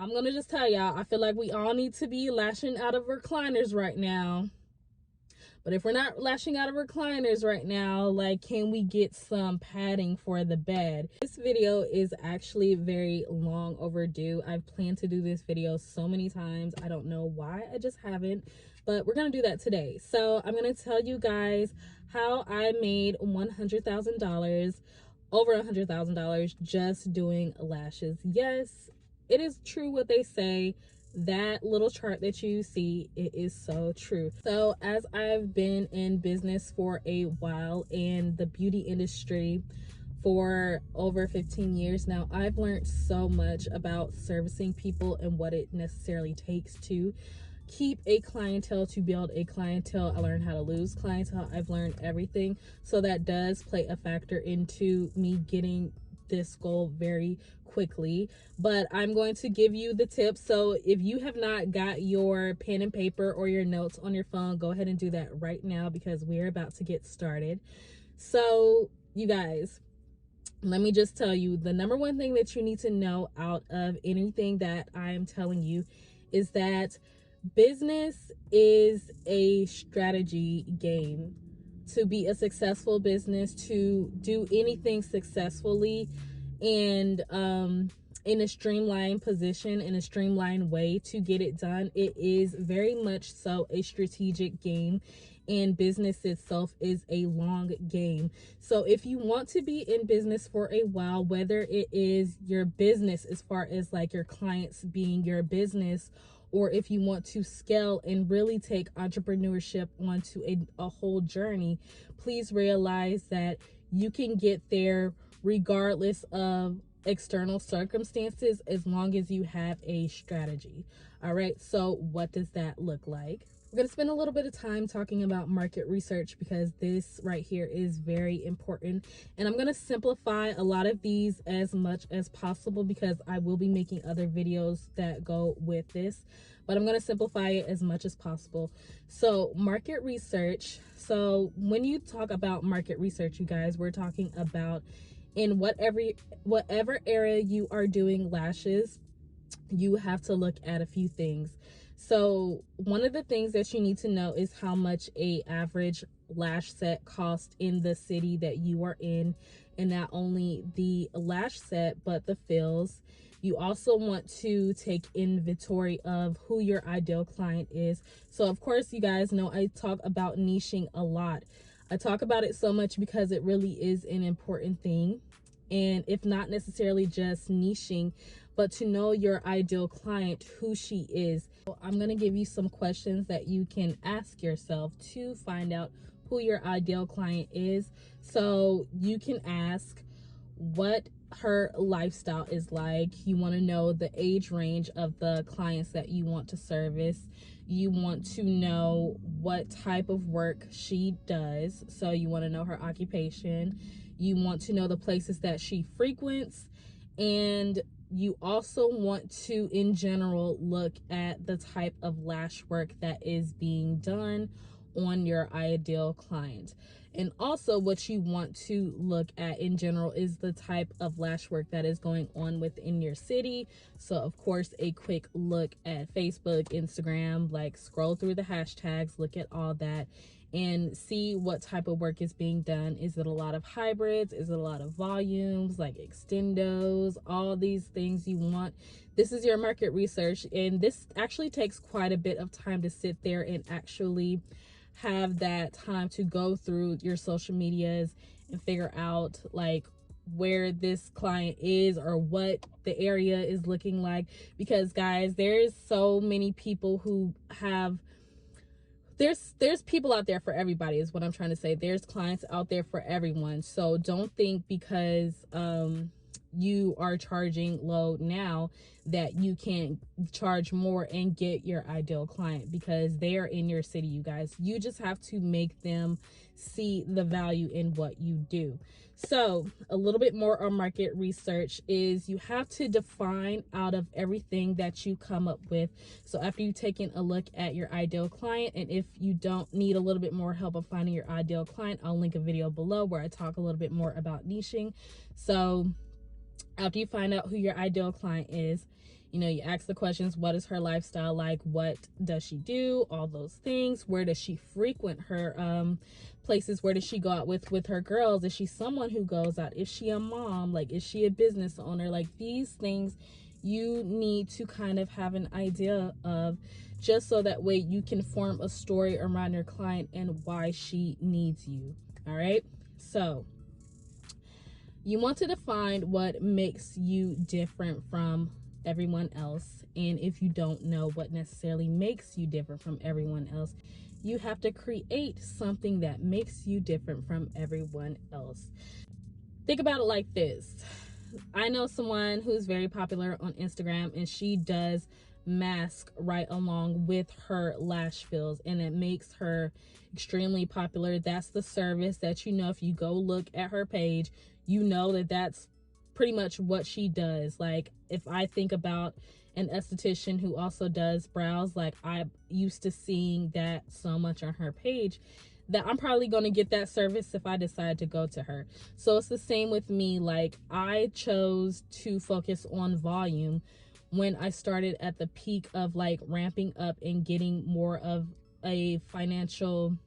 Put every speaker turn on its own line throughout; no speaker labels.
I'm gonna just tell y'all, I feel like we all need to be lashing out of recliners right now. But if we're not lashing out of recliners right now, like, can we get some padding for the bed? This video is actually very long overdue. I've planned to do this video so many times. I don't know why I just haven't, but we're gonna do that today. So I'm gonna tell you guys how I made $100,000, over $100,000 just doing lashes. Yes, it is true what they say. That little chart that you see, it is so true. So as I've been in business for a while and the beauty industry for over 15 years now, I've learned so much about servicing people and what it necessarily takes to keep a clientele, to build a clientele. I learned how to lose clientele. I've learned everything. So that does play a factor into me getting this goal very quickly, but I'm going to give you the tips. So if you have not got your pen and paper or your notes on your phone, go ahead and do that right now because we're about to get started. So you guys, let me just tell you, the number one thing that you need to know out of anything that I'm telling you is that business is a strategy game. To be a successful business, to do anything successfully and in a streamlined position, in a streamlined way to get it done, it is very much so a strategic game, and business itself is a long game. So if you want to be in business for a while, whether it is your business as far as like your clients being your business, or if you want to scale and really take entrepreneurship onto a whole journey, please realize that you can get there regardless of external circumstances as long as you have a strategy. All right, so what does that look like? We're going to spend a little bit of time talking about market research because this right here is very important, and I'm going to simplify a lot of these as much as possible because I will be making other videos that go with this, but I'm going to simplify it as much as possible. So market research, so when you talk about market research, you guys, we're talking about in whatever area you are doing lashes, you have to look at a few things. So one of the things that you need to know is how much a average lash set costs in the city that you are in, and not only the lash set but the fills. You also want to take inventory of who your ideal client is. So of course, you guys know I talk about niching a lot. I talk about it so much because it really is an important thing, and if not necessarily just niching, but to know your ideal client, who she is. So I'm going to give you some questions that you can ask yourself to find out who your ideal client is. So you can ask what her lifestyle is like. You want to know the age range of the clients that you want to service. You want to know what type of work she does. So you want to know her occupation. You want to know the places that she frequents, and you also want to, in general, look at the type of lash work that is being done on your ideal client. And also what you want to look at in general is the type of lash work that is going on within your city. So of course, a quick look at Facebook, Instagram, like scroll through the hashtags, look at all that and see what type of work is being done. Is it a lot of hybrids? Is it a lot of volumes, like extendos, all these things you want? This is your market research, and this actually takes quite a bit of time to sit there and actually have that time to go through your social medias and figure out like where this client is or what the area is looking like. Because guys, there's so many people who have, there's people out there for everybody is what I'm trying to say. There's clients out there for everyone. So don't think because you are charging low now that you can't charge more and get your ideal client, because they are in your city, you guys. You just have to make them see the value in what you do. So a little bit more on market research is you have to define out of everything that you come up with. So after you've taken a look at your ideal client, and if you don't need a little bit more help of finding your ideal client, I'll link a video below where I talk a little bit more about niching. So after you find out who your ideal client is, You know, you ask the questions, what is her lifestyle like? What does she do? All those things. Where does she frequent her places? Where does she go out with her girls? Is she someone who goes out? Is she a mom? Like, is she a business owner? Like, these things you need to kind of have an idea of, just so that way you can form a story around your client and why she needs you. All right, so you want to define what makes you different from everyone else. And if you don't know what necessarily makes you different from everyone else, you have to create something that makes you different from everyone else. Think about it like this. I know someone who's very popular on Instagram, and she does mask right along with her lash fills, and it makes her extremely popular. That's the service that, you know, if you go look at her page, you know that that's pretty much what she does. Like, if I think about an esthetician who also does brows, like, I'm used to seeing that so much on her page that I'm probably going to get that service if I decide to go to her. So it's the same with me. Like, I chose to focus on volume when I started at the peak of like ramping up and getting more of a financial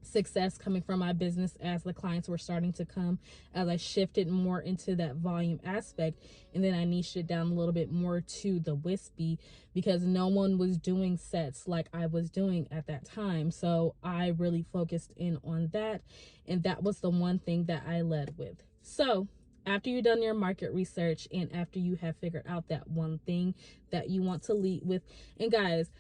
success coming from my business as the clients were starting to come, as I shifted more into that volume aspect. And then I niched it down a little bit more to the wispy, because no one was doing sets like I was doing at that time. So I really focused in on that, and that was the one thing that I led with. So after you've done your market research, and after you have figured out that one thing that you want to lead with, and guys,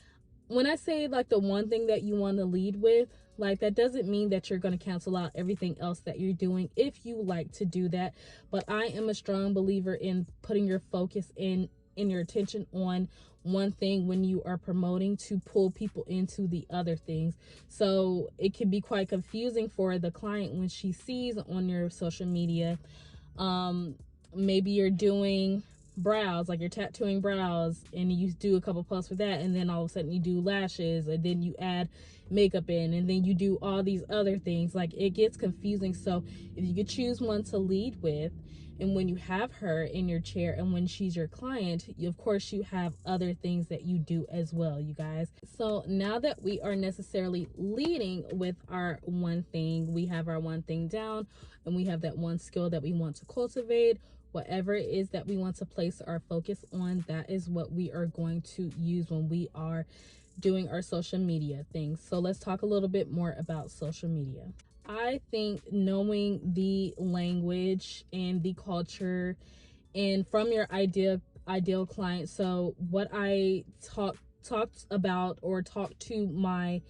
when I say like the one thing that you want to lead with, like, that doesn't mean that you're going to cancel out everything else that you're doing if you like to do that. But I am a strong believer in putting your focus in your attention on one thing when you are promoting, to pull people into the other things. So it can be quite confusing for the client when she sees on your social media, maybe you're doing brows, like you're tattooing brows, and you do a couple posts for that, and then all of a sudden you do lashes, and then you add makeup in, and then you do all these other things. Like, it gets confusing. So if you could choose one to lead with, and when you have her in your chair and when she's your client, of course you have other things that you do as well, you guys. So now that we are necessarily leading with our one thing, we have our one thing down, and we have that one skill that we want to cultivate. Whatever it is that we want to place our focus on, that is what we are going to use when we are doing our social media things. So let's talk a little bit more about social media. I think knowing the language and the culture, and from your ideal client. So what I talked about, or talked to my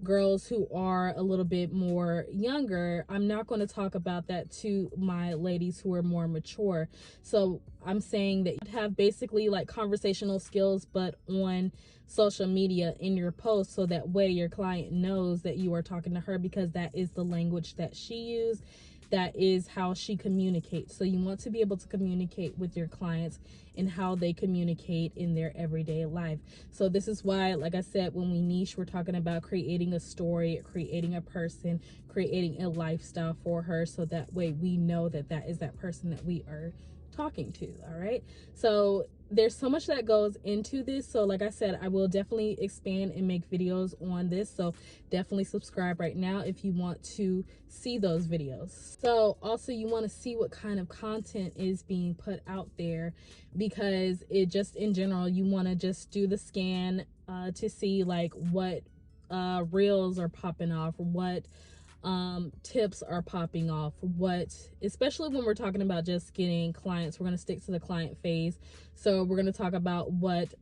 girls who are a little bit more younger, I'm not going to talk about that to my ladies who are more mature. So I'm saying that you have basically like conversational skills, but on social media in your post, so that way your client knows that you are talking to her, because that is the language that she used. That is how she communicates. So you want to be able to communicate with your clients and how they communicate in their everyday life. So this is why, like I said, when we niche, we're talking about creating a story, creating a person, creating a lifestyle for her, so that way we know that that is that person that we are talking to. All right, so there's so much that goes into this. So like I said, I will definitely expand and make videos on this, so definitely subscribe right now if you want to see those videos. So also, you want to see what kind of content is being put out there, because it just, in general, you want to just do the scan to see like what reels are popping off, what tips are popping off, what, especially when we're talking about just getting clients, we're going to stick to the client phase. So we're going to talk about what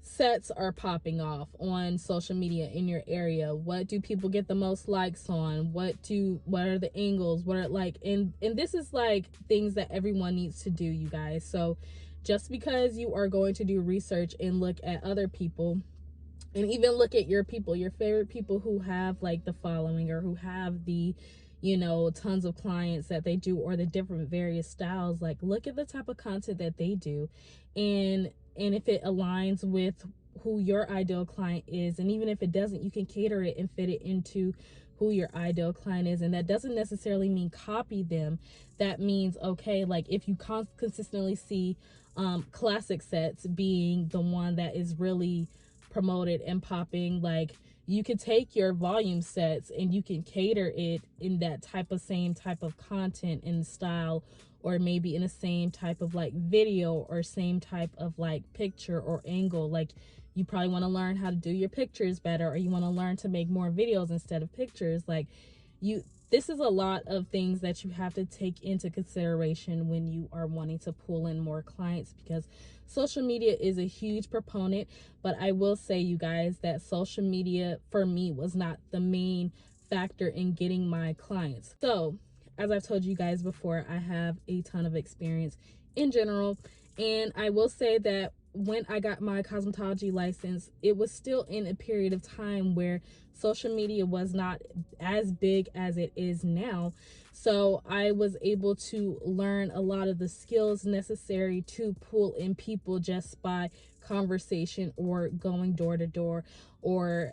sets are popping off on social media in your area. What do people get the most likes on? What are the angles? What are like, and this is like things that everyone needs to do, you guys. So just because you are going to do research and look at other people, and even look at your people, your favorite people who have like the following, or who have the, you know, tons of clients that they do, or the different various styles, like look at the type of content that they do, and if it aligns with who your ideal client is. And even if it doesn't, you can cater it and fit it into who your ideal client is. And that doesn't necessarily mean copy them. That means, okay, like if you consistently see classic sets being the one that is really promoted and popping. Like, you could take your volume sets and you can cater it in that same type of content and style, or maybe in the same type of like video or same type of like picture or angle. Like, you probably want to learn how to do your pictures better, or you want to learn to make more videos instead of pictures. Like, this is a lot of things that you have to take into consideration when you are wanting to pull in more clients, because social media is a huge proponent. But I will say, you guys, that social media for me was not the main factor in getting my clients. So, as I've told you guys before, I have a ton of experience in general, and I will say that when I got my cosmetology license, it was still in a period of time where social media was not as big as it is now. So I was able to learn a lot of the skills necessary to pull in people just by conversation, or going door to door, or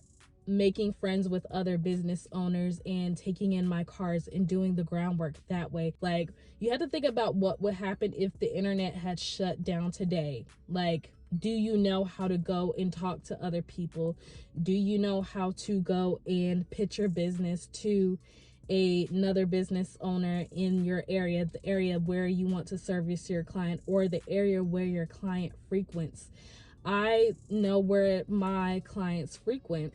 making friends with other business owners and taking in my cards and doing the groundwork that way. Like, you have to think about what would happen if the internet had shut down today. Like, do you know how to go and talk to other people? Do you know how to go and pitch your business to another business owner in your area, the area where you want to service your client, or the area where your client frequents? I know where my clients frequent,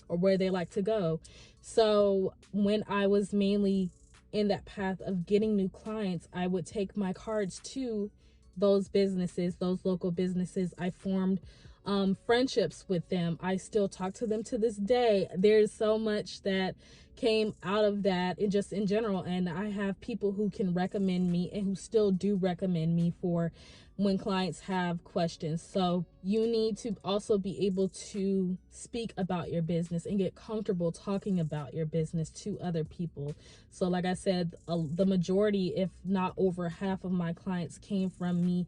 or where they like to go. So when I was mainly in that path of getting new clients, I would take my cards to those businesses, those local businesses. I formed friendships with them. I still talk to them to this day. There's so much that came out of that, and just in general. And I have people who can recommend me, and who still do recommend me for when clients have questions. So you need to also be able to speak about your business and get comfortable talking about your business to other people. So like I said, the majority, if not over half of my clients, came from me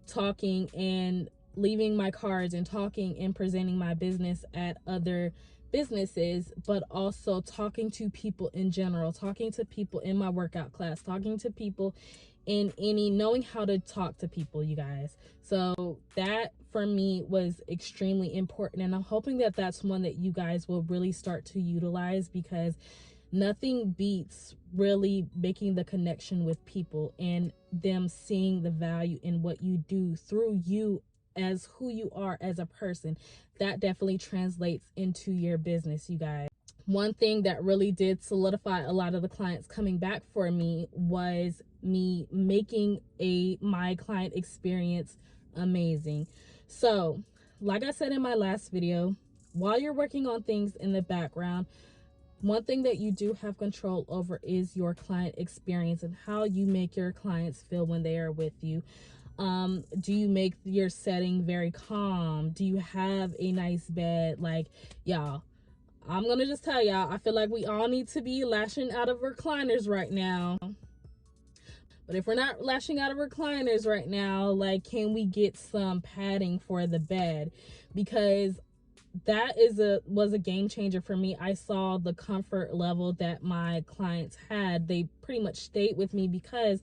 talking and leaving my cards and talking and presenting my business at other businesses, but also talking to people in general, talking to people in my workout class, talking to people in knowing how to talk to people, you guys. So that for me was extremely important, and I'm hoping that that's one that you guys will really start to utilize, because nothing beats really making the connection with people and them seeing the value in what you do through you as who you are as a person. That definitely translates into your business, you guys. One thing that really did solidify a lot of the clients coming back for me was me making my client experience amazing. So, like I said in my last video, while you're working on things in the background, one thing that you do have control over is your client experience and how you make your clients feel when they are with you. Do you make your setting very calm? Do you have a nice bed? Like, y'all, I'm gonna just tell y'all, I feel like we all need to be lashing out of recliners right now. But if we're not lashing out of recliners right now, like, can we get some padding for the bed? Because that was a game changer for me. I saw the comfort level that my clients had. They pretty much stayed with me because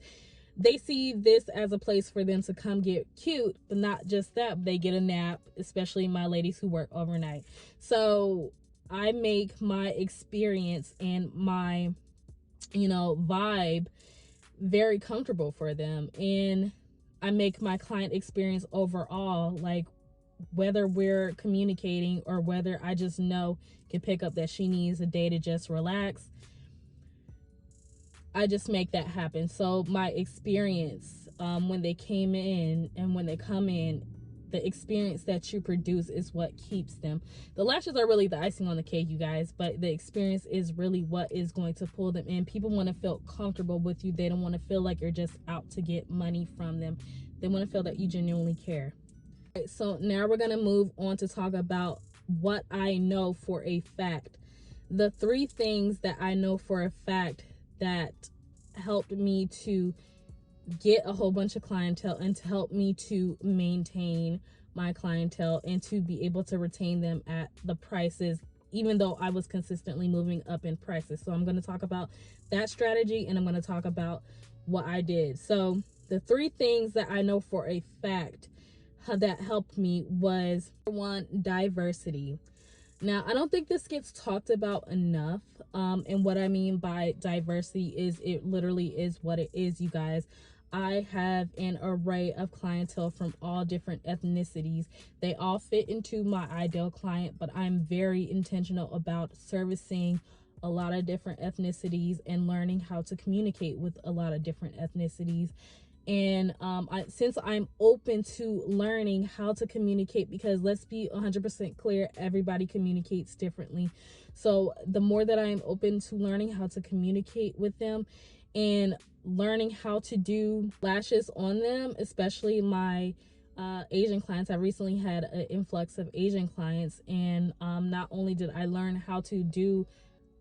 they see this as a place for them to come get cute, but not just that, they get a nap, especially my ladies who work overnight. So I make my experience and my, vibe very comfortable for them. And I make my client experience overall, like, whether we're communicating or whether I just can pick up that she needs a day to just relax, I just make that happen. So my experience, when they came in and when they come in, the experience that you produce is what keeps them. The lashes are really the icing on the cake, you guys, but the experience is really what is going to pull them in. People want to feel comfortable with you. They don't want to feel like you're just out to get money from them. They want to feel that you genuinely care. Right, so now we're going to move on to talk about what I know for a fact. The 3 things that I know for a fact that helped me to get a whole bunch of clientele and to help me to maintain my clientele and to be able to retain them at the prices, even though I was consistently moving up in prices. So I'm going to talk about that strategy, and I'm going to talk about what I did. So The three things that I know for a fact that helped me was, one, diversity. Now, I don't think this gets talked about enough. And what I mean by diversity is it literally is what it is, you guys. I have an array of clientele from all different ethnicities. They all fit into my ideal client, but I'm very intentional about servicing a lot of different ethnicities and learning how to communicate with a lot of different ethnicities. And since I'm open to learning how to communicate, because let's be 100% clear, everybody communicates differently. So the more that I am open to learning how to communicate with them and learning how to do lashes on them, especially my Asian clients. I recently had an influx of Asian clients, and not only did I learn how to do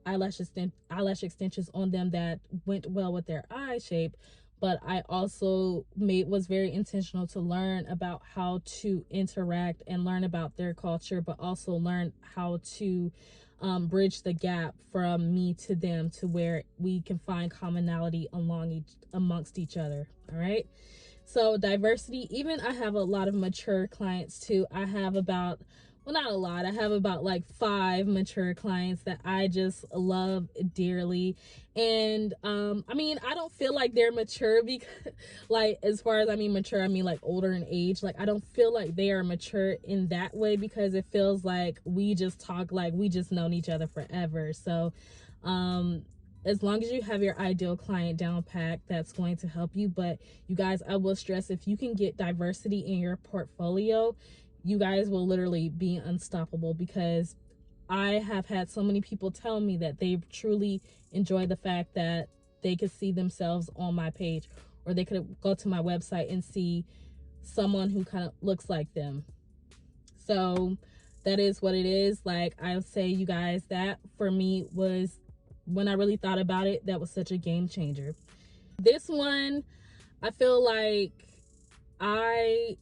eyelash extensions on them that went well with their eye shape, but I also was very intentional to learn about how to interact and learn about their culture, but also learn how to bridge the gap from me to them to where we can find commonality amongst each other. All right. So diversity, even I have a lot of mature clients too. I have about, well, not a lot. I have about like 5 mature clients that I just love dearly. And I mean, I don't feel like they're mature because, like, as far as I mean mature, I mean like older in age. Like, I don't feel like they are mature in that way, because it feels like we just talk like we just known each other forever. So as long as you have your ideal client down packed, that's going to help you. But you guys, I will stress, if you can get diversity in your portfolio, you guys will literally be unstoppable, because I have had so many people tell me that they truly enjoy the fact that they could see themselves on my page, or they could go to my website and see someone who kind of looks like them. So that is what it is. Like, I'll say, you guys, that for me was, when I really thought about it, that was such a game changer. This one, I feel like I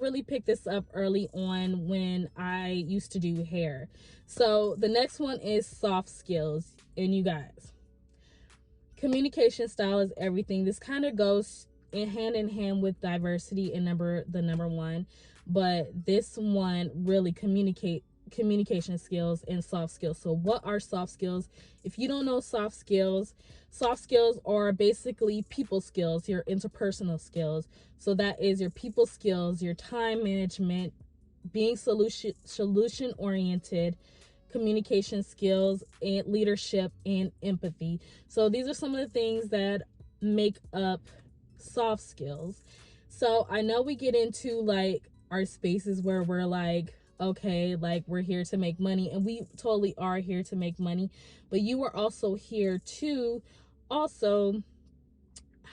really picked this up early on when I used to do hair. So the next one is soft skills. And you guys, communication style is everything. This kind of goes hand in hand with diversity and the number one, but this one really communication skills and soft skills. So what are soft skills? If you don't know soft skills are basically people skills, your interpersonal skills. So that is your people skills, your time management, being solution oriented, communication skills, and leadership and empathy. So these are some of the things that make up soft skills. So I know we get into like our spaces where we're like, okay, like we're here to make money, and we totally are here to make money, but you are also here to also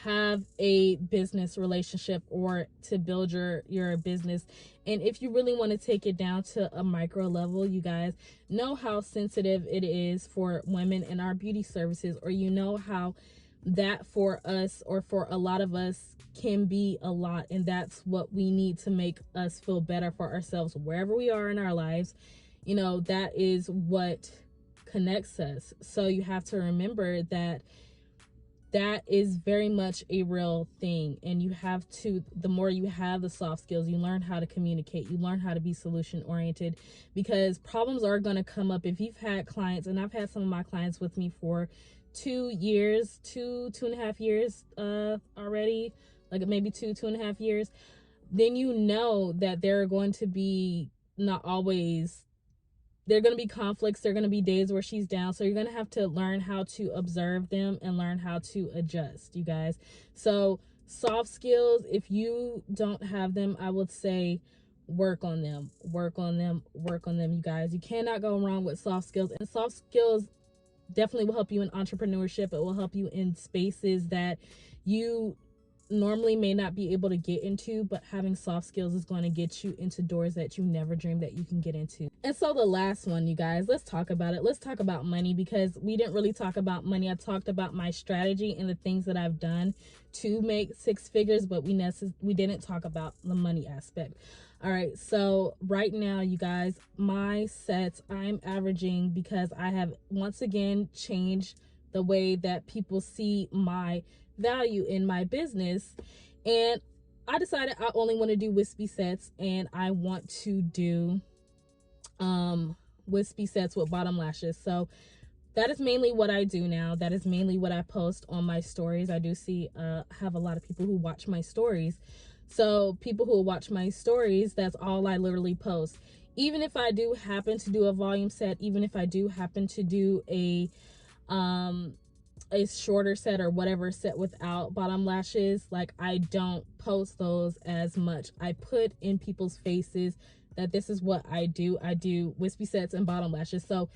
have a business relationship or to build your business. And if you really want to take it down to a micro level, you guys know how sensitive it is for women in our beauty services, or you know how that for us, or for a lot of us, can be a lot. And that's what we need to make us feel better for ourselves wherever we are in our lives. You know, that is what connects us. So you have to remember that that is very much a real thing. And you have to, the more you have the soft skills, you learn how to communicate, you learn how to be solution oriented, because problems are going to come up. If you've had clients, and I've had some of my clients with me for 2 years, two and a half years already, like maybe 2.5 years, then you know that there are going to be, not always, there are going to be conflicts. There are going to be days where she's down. So you're going to have to learn how to observe them and learn how to adjust, you guys. So soft skills, if you don't have them, I would say work on them, you guys. You cannot go wrong with soft skills. And soft skills definitely will help you in entrepreneurship. It will help you in spaces that you normally may not be able to get into, but having soft skills is going to get you into doors that you never dreamed that you can get into. And so the last one, you guys, let's talk about it. Let's talk about money, because we didn't really talk about money. I talked about my strategy and the things that I've done to make 6 figures, but we didn't talk about the money aspect. All right, so right now, you guys, my sets, I'm averaging, because I have once again changed the way that people see my value in my business, And I decided I only want to do wispy sets, and I want to do wispy sets with bottom lashes. So that is mainly what I do now. That is mainly what I post on my stories. I do see have a lot of people who watch my stories. So people who watch my stories, that's all I literally post. Even if I do happen to do a volume set, even if I do happen to do a shorter set or whatever set without bottom lashes, like, I don't post those as much. I put in people's faces that this is what I do. I do wispy sets and bottom lashes. So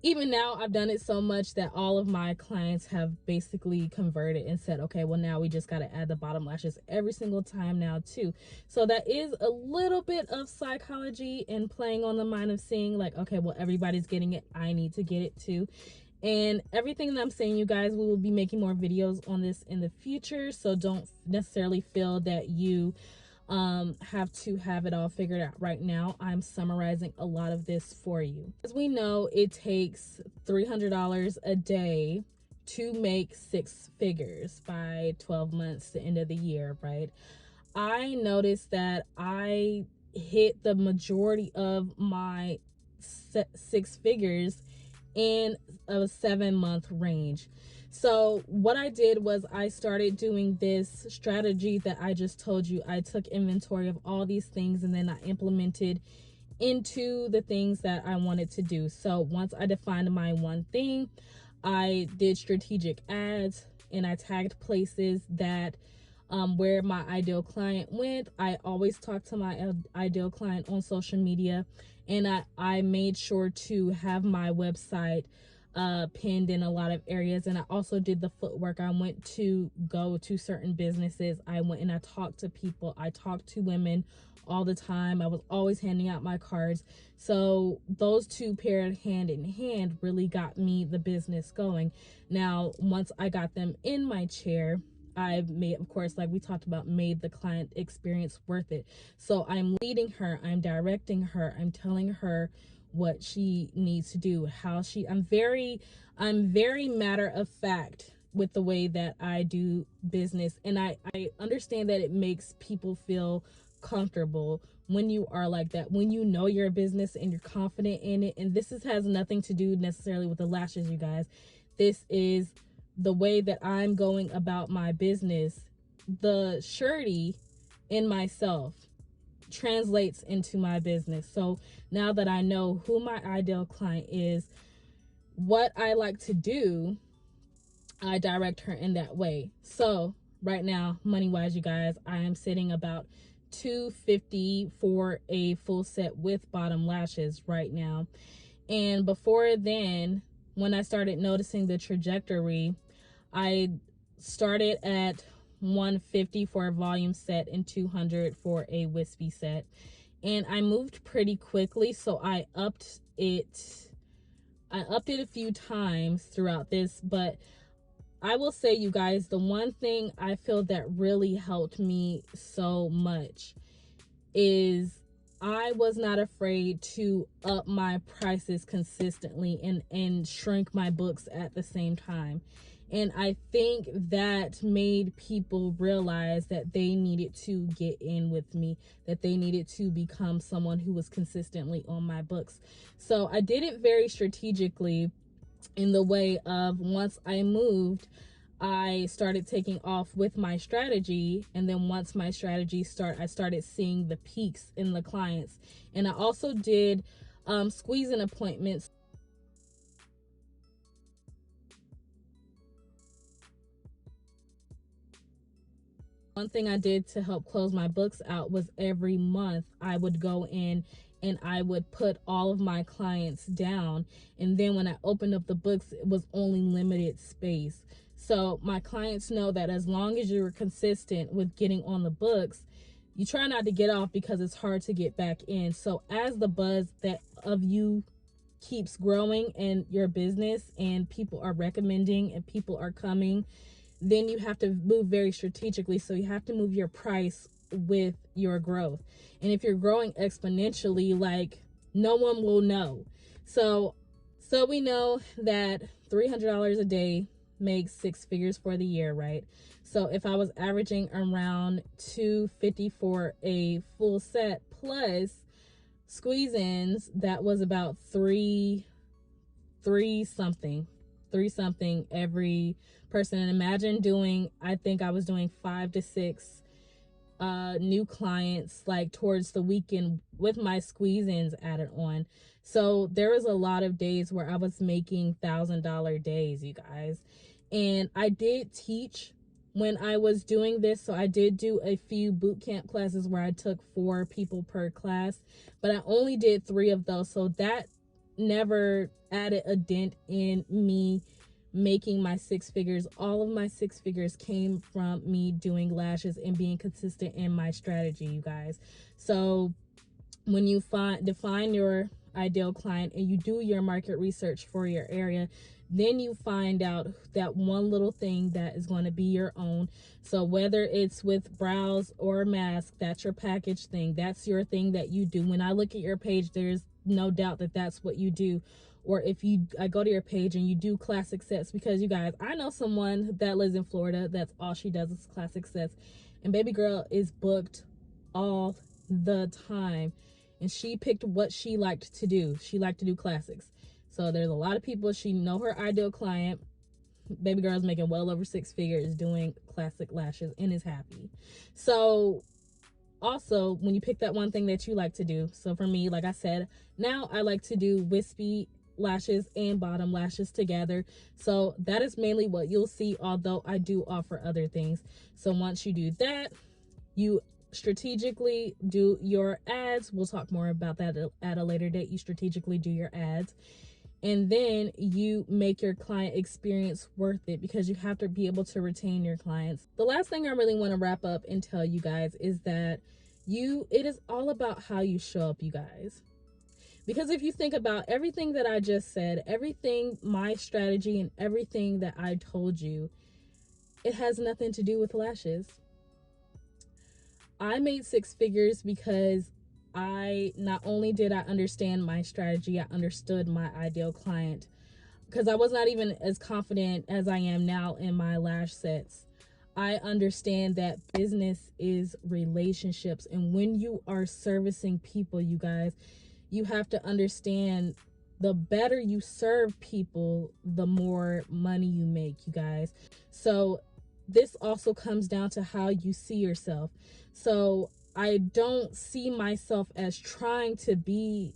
even now, I've done it so much that all of my clients have basically converted and said, okay, well, now we just got to add the bottom lashes every single time now too. So that is a little bit of psychology and playing on the mind of seeing like, okay, well, everybody's getting it, I need to get it too. And everything that I'm saying, you guys, we will be making more videos on this in the future. So don't necessarily feel that you have to have it all figured out right now. I'm summarizing a lot of this for you. As we know, it takes $300 a day to make 6 figures by 12 months, the end of the year, right? I noticed that I hit the majority of my 6 figures in a 7-month range. So what I did was I started doing this strategy that I just told you. I took inventory of all these things and then I implemented into the things that I wanted to do. So once I defined my one thing, I did strategic ads and I tagged places that where my ideal client went. I always talk to my ideal client on social media, and I made sure to have my website pinned in a lot of areas. And I also did the footwork. I went to go to certain businesses. I went and I talked to people. I talked to women all the time. I was always handing out my cards. So those two paired hand in hand really got me the business going. Now, once I got them in my chair, I've made, of course, like we talked about, made the client experience worth it. So I'm leading her, I'm directing her, I'm telling her what she needs to do, how she, I'm very matter of fact with the way that I do business. And I understand that it makes people feel comfortable when you are like that, when you know your business and you're confident in it. And this has nothing to do necessarily with the lashes, you guys. This is the way that I'm going about my business. The surety in myself translates into my business. So now that I know who my ideal client is, what I like to do, I direct her in that way. So right now, money wise, you guys, I am sitting about $250 for a full set with bottom lashes right now. And before then, when I started noticing the trajectory, I started at $150 for a volume set and $200 for a wispy set. And I moved pretty quickly, so I upped it a few times throughout this. But I will say, you guys, the one thing I feel that really helped me so much is I was not afraid to up my prices consistently and shrink my books at the same time. And I think that made people realize that they needed to get in with me, that they needed to become someone who was consistently on my books. So I did it very strategically in the way of, once I moved, I started taking off with my strategy. And then once my strategy I started seeing the peaks in the clients. And I also did squeezing appointments. One thing I did to help close my books out was every month I would go in and I would put all of my clients down. And then when I opened up the books, it was only limited space. So my clients know that as long as you're consistent with getting on the books, you try not to get off because it's hard to get back in. So as the buzz that of you keeps growing in your business and people are recommending and people are coming, then you have to move very strategically. So you have to move your price with your growth. And if you're growing exponentially, like, no one will know. So we know that $300 a day makes 6 figures for the year, right? So if I was averaging around $250 for a full set plus squeeze-ins, that was about three something every person. And imagine doing, I think I was doing 5 to 6 new clients like towards the weekend with my squeeze-ins added on. So there was a lot of days where I was making $1,000 days, you guys. And I did teach when I was doing this, so I did do a few boot camp classes where I took 4 people per class, but I only did 3 of those, so that never added a dent in me making my 6 figures. All of my 6 figures came from me doing lashes and being consistent in my strategy, you guys. So when you define your ideal client and you do your market research for your area, then you find out that one little thing that is going to be your own. So whether it's with brows or mask, that's your package thing. That's your thing that you do. When I look at your page, there's no doubt that that's what you do. Or if I go to your page and you do classic sets, because you guys, I know someone that lives in Florida, that's all she does is classic sets. And baby girl is booked all the time. And she picked what she liked to do. She liked to do classics. So there's a lot of people, she know her ideal client. Baby girl's making well over 6 figures doing classic lashes and is happy. So also, when you pick that one thing that you like to do, so for me, like I said, now I like to do wispy lashes and bottom lashes together. So that is mainly what you'll see, although I do offer other things. So once you do that, you strategically do your ads. We'll talk more about that at a later date. You strategically do your ads, and then you make your client experience worth it, because you have to be able to retain your clients. The last thing I really want to wrap up and tell you guys is that it is all about how you show up, you guys. Because if you think about everything that I just said, everything, my strategy and everything that I told you, it has nothing to do with lashes. I made 6 figures because not only did I understand my strategy, I understood my ideal client, because I was not even as confident as I am now in my lash sets. I understand that business is relationships, and when you are servicing people, you guys, you have to understand the better you serve people, the more money you make, you guys. So this also comes down to how you see yourself. So I don't see myself as trying to be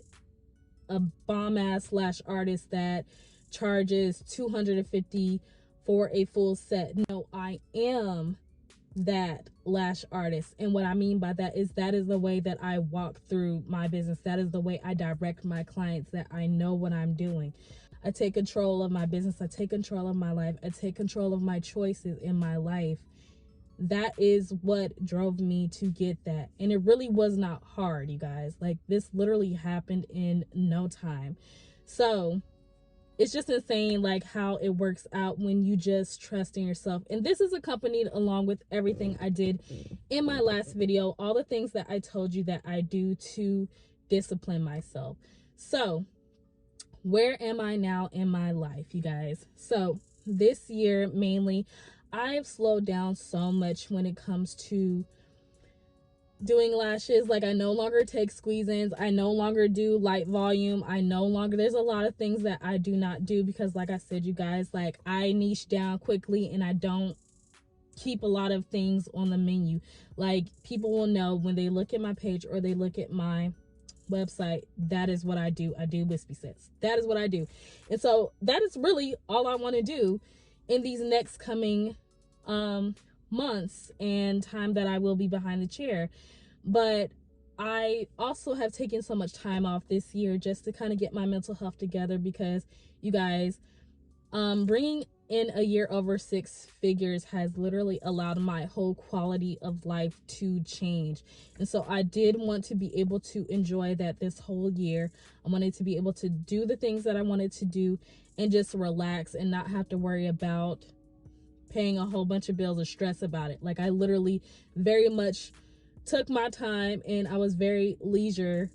a bomb-ass lash artist that charges $250 for a full set. No, I am that lash artist. And what I mean by that is the way that I walk through my business. That is the way I direct my clients, that I know what I'm doing. I take control of my business. I take control of my life. I take control of my choices in my life. That is what drove me to get that. And it really was not hard, you guys. Like, this literally happened in no time. So it's just insane, like, how it works out when you just trust in yourself. And this is accompanied along with everything I did in my last video, all the things that I told you that I do to discipline myself. So where am I now in my life, you guys? So this year, mainly, I've slowed down so much when it comes to doing lashes. Like, I no longer take squeeze-ins. I no longer do light volume. There's a lot of things that I do not do, because like I said, you guys, like, I niche down quickly and I don't keep a lot of things on the menu. Like, people will know when they look at my page or they look at my website, that is what I do. I do wispy sets. That is what I do. And so that is really all I want to do in these next coming months and time that I will be behind the chair. But I also have taken so much time off this year just to kind of get my mental health together, because you guys, bringing in a year over 6 figures has literally allowed my whole quality of life to change. And so I did want to be able to enjoy that this whole year. I wanted to be able to do the things that I wanted to do and just relax and not have to worry about paying a whole bunch of bills or stress about it. Like, I literally very much took my time and I was very leisure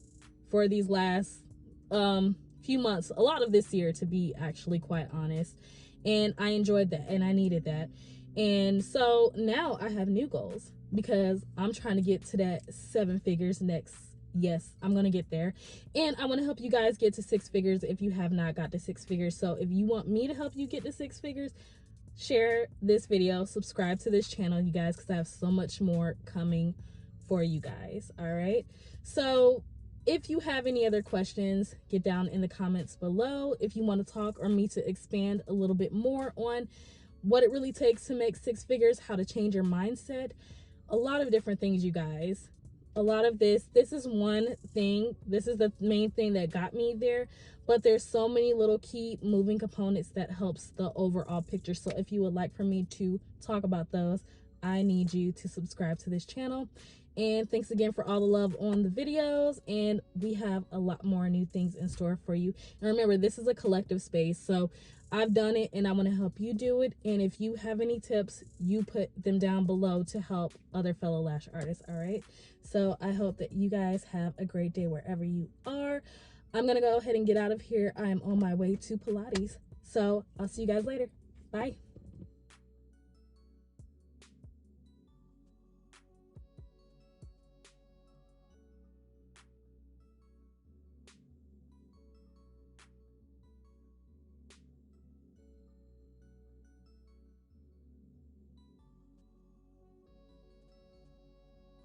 for these last few months, a lot of this year, to be actually quite honest. And I enjoyed that and I needed that. And so now I have new goals because I'm trying to get to that 7 figures next. Yes, I'm going to get there. And I want to help you guys get to 6 figures if you have not got to 6 figures. So if you want me to help you get to 6 figures, share this video, subscribe to this channel, you guys, because I have so much more coming for you guys. All right. So if you have any other questions, get down in the comments below. If you want to talk or me to expand a little bit more on what it really takes to make 6 figures, how to change your mindset, a lot of different things, you guys. A lot of this is one thing. This is the main thing that got me there, but there's so many little key moving components that helps the overall picture. So if you would like for me to talk about those, I need you to subscribe to this channel. And thanks again for all the love on the videos, and we have a lot more new things in store for you. And remember, this is a collective space, so I've done it and I want to help you do it. And if you have any tips, you put them down below to help other fellow lash artists. All right, so I hope that you guys have a great day wherever you are. I'm gonna go ahead and get out of here. I am on my way to Pilates, so I'll see you guys later. Bye.